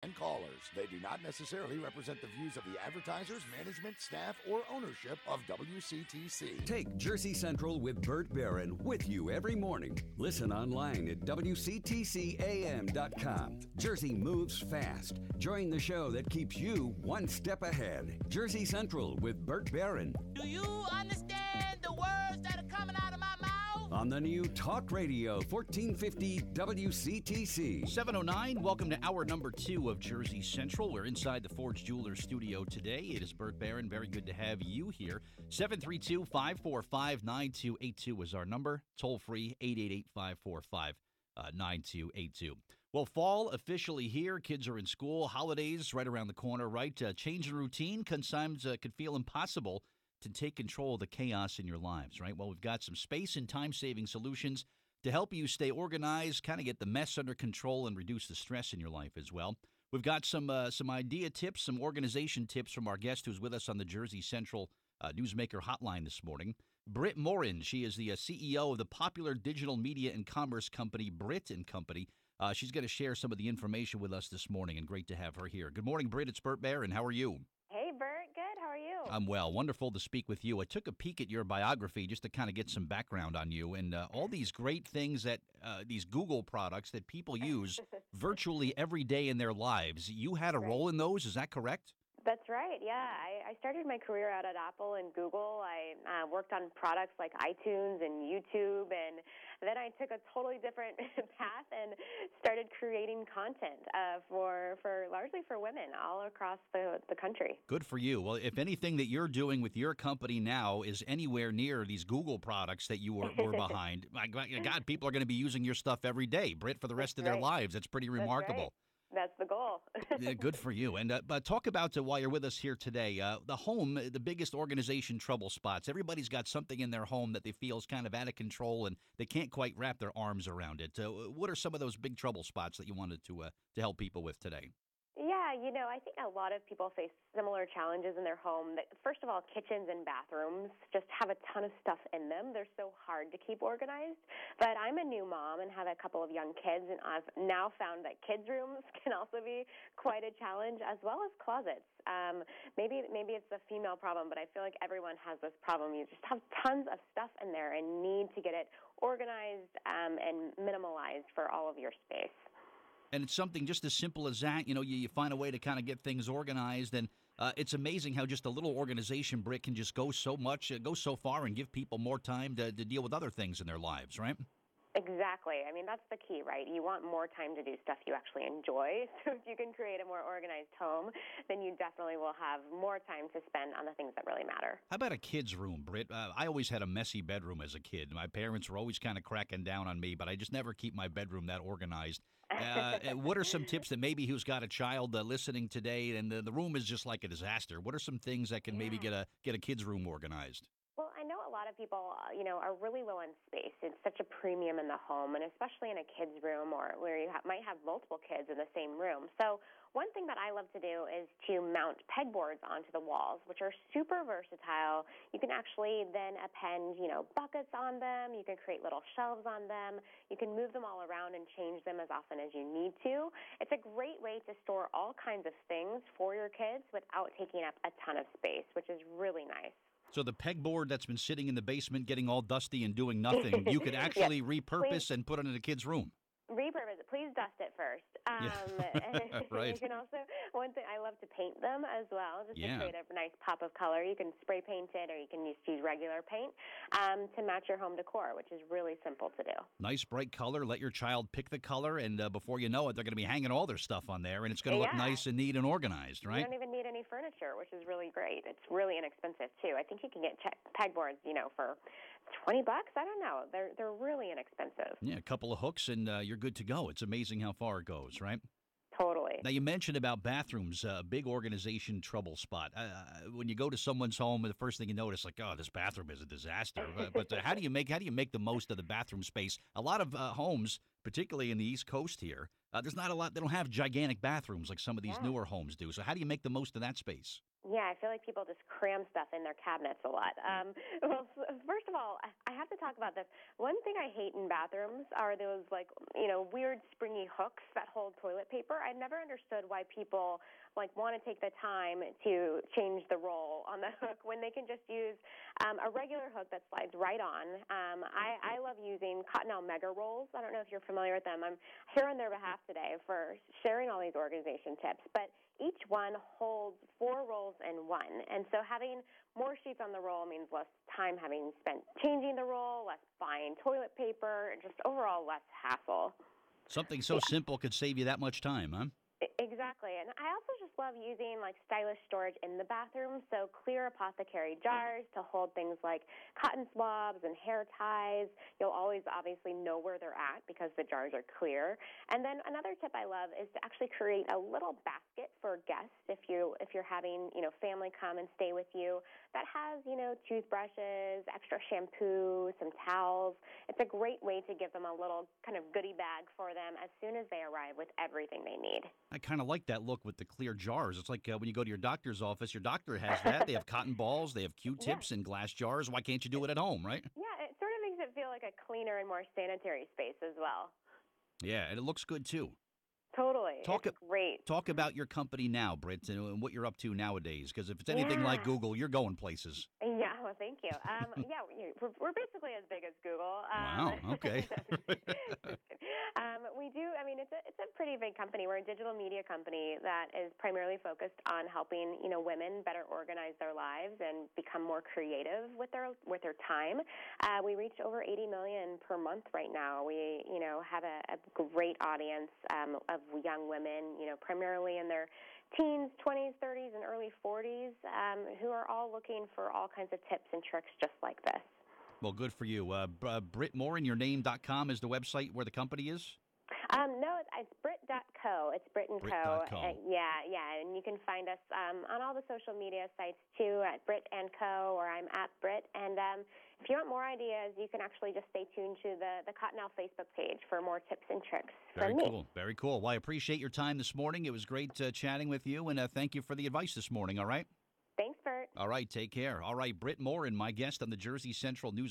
and callers. They do not necessarily represent the views of the advertisers, management, staff, or ownership of WCTC. Take Jersey Central with Brit Morin with you every morning. Listen online at WCTCAM.com. Jersey moves fast. Join the show that keeps you one step ahead. Jersey Central with Brit Morin. Do you understand the words that are coming out of my mouth? On the new Talk Radio 1450 WCTC. 7:09, welcome to hour number 2 of Jersey Central. We're inside the Forge Jewelers studio today. It is Brit Morin. Very good to have you here. 732-545-9282 is our number. Toll free, 888-545-9282. Well, fall officially here. Kids are in school. Holidays right around the corner, right? Change in routine sometimes could feel impossible to take control of the chaos in your lives, right? Well, we've got some space and time-saving solutions to help you stay organized, kind of get the mess under control, and reduce the stress in your life as well. We've got some idea tips, some organization tips from our guest who's with us on the Jersey Central Newsmaker Hotline this morning. Brit Morin, she is the CEO of the popular digital media and commerce company Brit & Company. She's going to share some of the information with us this morning, and great to have her here. Good morning, Brit. It's Brit Morin. How are you? Hey, Bert. Good. How are you? I'm well. Wonderful to speak with you. I took a peek at your biography just to kind of get some background on you and all these great things that these Google products that people use virtually every day in their lives. You had a role in those. Is that correct? That's right. Yeah. I started my career out at Apple and Google. I worked on products like iTunes and YouTube, and then I took a totally different path and started creating content largely for women all across the country. Good for you. Well, if anything that you're doing with your company now is anywhere near these Google products that you were behind, my God, people are going to be using your stuff every day, Brit, for the rest of their lives. That's pretty remarkable. That's the goal. Yeah, good for you. And but talk about while you're with us here today, the home, the biggest organization trouble spots. Everybody's got something in their home that they feel is kind of out of control and they can't quite wrap their arms around it. What are some of those big trouble spots that you wanted to help people with today? Yeah, I think a lot of people face similar challenges in their home. First of all, kitchens and bathrooms just have a ton of stuff in them. They're so hard to keep organized. But I'm a new mom and have a couple of young kids, and I've now found that kids' rooms can also be quite a challenge, as well as closets. Maybe it's a female problem, but I feel like everyone has this problem. You just have tons of stuff in there and need to get it organized and minimalized for all of your space. And it's something just as simple as that. You find a way to kind of get things organized. And it's amazing how just a little organization, Brit, can just go so far and give people more time to deal with other things in their lives, right? Exactly. I mean, that's the key, right? You want more time to do stuff you actually enjoy. So if you can create a more organized home, then you definitely will have more time to spend on the things that really matter. How about a kid's room, Brit? I always had a messy bedroom as a kid. My parents were always kind of cracking down on me, but I just never keep my bedroom that organized. What are some tips that maybe who's got a child listening today and the room is just like a disaster? What are some things that can maybe get a kid's room organized? Well, I know a lot of people, are really low on space. It's such a premium in the home, and especially in a kid's room or where you might have multiple kids in the same room. So one thing that I love to do is to mount pegboards onto the walls, which are super versatile. You can actually then append, buckets on them. You can create little shelves on them. You can move them all around and change them as often as you need to. It's a great way to store all kinds of things for your kids without taking up a ton of space, which is really nice. So the pegboard that's been sitting in the basement getting all dusty and doing nothing, you could actually repurpose and put it in a kid's room. Repurpose it. Please dust it first. Right. You can also, one thing, I love to paint them as well, just to create a nice pop of color. You can spray paint it, or you can just use regular paint to match your home decor, which is really simple to do. Nice bright color. Let your child pick the color, and before you know it, they're going to be hanging all their stuff on there, and it's going to look nice and neat and organized, right? You don't even need any furniture, which is really great. It's really inexpensive too. I think you can get pegboards, for $20. I don't know. They're really inexpensive. Yeah, a couple of hooks, and you're good to go. It's amazing how far it goes, right? Totally. Now, you mentioned about bathrooms, a big organization trouble spot. When you go to someone's home, the first thing you notice, like, oh, this bathroom is a disaster. But how do you make the most of the bathroom space? A lot of homes, particularly in the East Coast here, there's not a lot. They don't have gigantic bathrooms like some of these newer homes do. So how do you make the most of that space? Yeah, I feel like people just cram stuff in their cabinets a lot. Well, first of all, I have to talk about this. One thing I hate in bathrooms are those, like, weird springy hooks that hold toilet paper. I never understood why people, want to take the time to change the roll on the hook when they can just use a regular hook that slides right on. I love using Cottonelle Mega Rolls. I don't know if you're familiar with them. I'm here on their behalf today for sharing all these organization tips. But each one holds 4 rolls in one. And so having more sheets on the roll means less time having spent changing the roll, less buying toilet paper, just overall less hassle. Something so simple could save you that much time, huh? Exactly. And I also just love using stylish storage in the bathroom. So clear apothecary jars to hold things like cotton swabs and hair ties. You'll always obviously know where they're at because the jars are clear. And then another tip I love is to actually create a little basket for guests if you're having, family come and stay with you that has, toothbrushes, extra shampoo, some towels. It's a great way to give them a little kind of goodie bag for them as soon as they arrive with everything they need. I kind of like that look with the clear jars. It's like when you go to your doctor's office, your doctor has that. They have cotton balls, they have Q-tips and glass jars. Why can't you do it at home, right? Yeah, it sort of makes it feel like a cleaner and more sanitary space as well. Yeah, and it looks good too. Totally. It's great. Talk about your company now, Brit, and what you're up to nowadays. Because if it's anything like Google, you're going places. Yeah, well, thank you. We're basically as big as Google. Wow, okay. We do, it's a pretty big company. We're a digital media company that is primarily focused on helping, women better organize their lives and become more creative with their time. We reach over 80 million per month right now. We, have a great audience of young women, primarily in their teens, 20s, 30s, and early 40s, who are all looking for all kinds of tips and tricks just like this. Well, good for you. Brit Morin, yourname.com is the website where the company is? No, it's Brit.Co. It's Brit+Co. Yeah, and you can find us on all the social media sites too at Brit+Co, or I'm at Brit. And if you want more ideas, you can actually just stay tuned to the Cottonelle Facebook page for more tips and tricks from me. Cool. Very cool. Well, I appreciate your time this morning. It was great chatting with you, and thank you for the advice this morning, all right? Thanks, Bert. All right, take care. All right, Brit Morin, my guest on the Jersey Central News.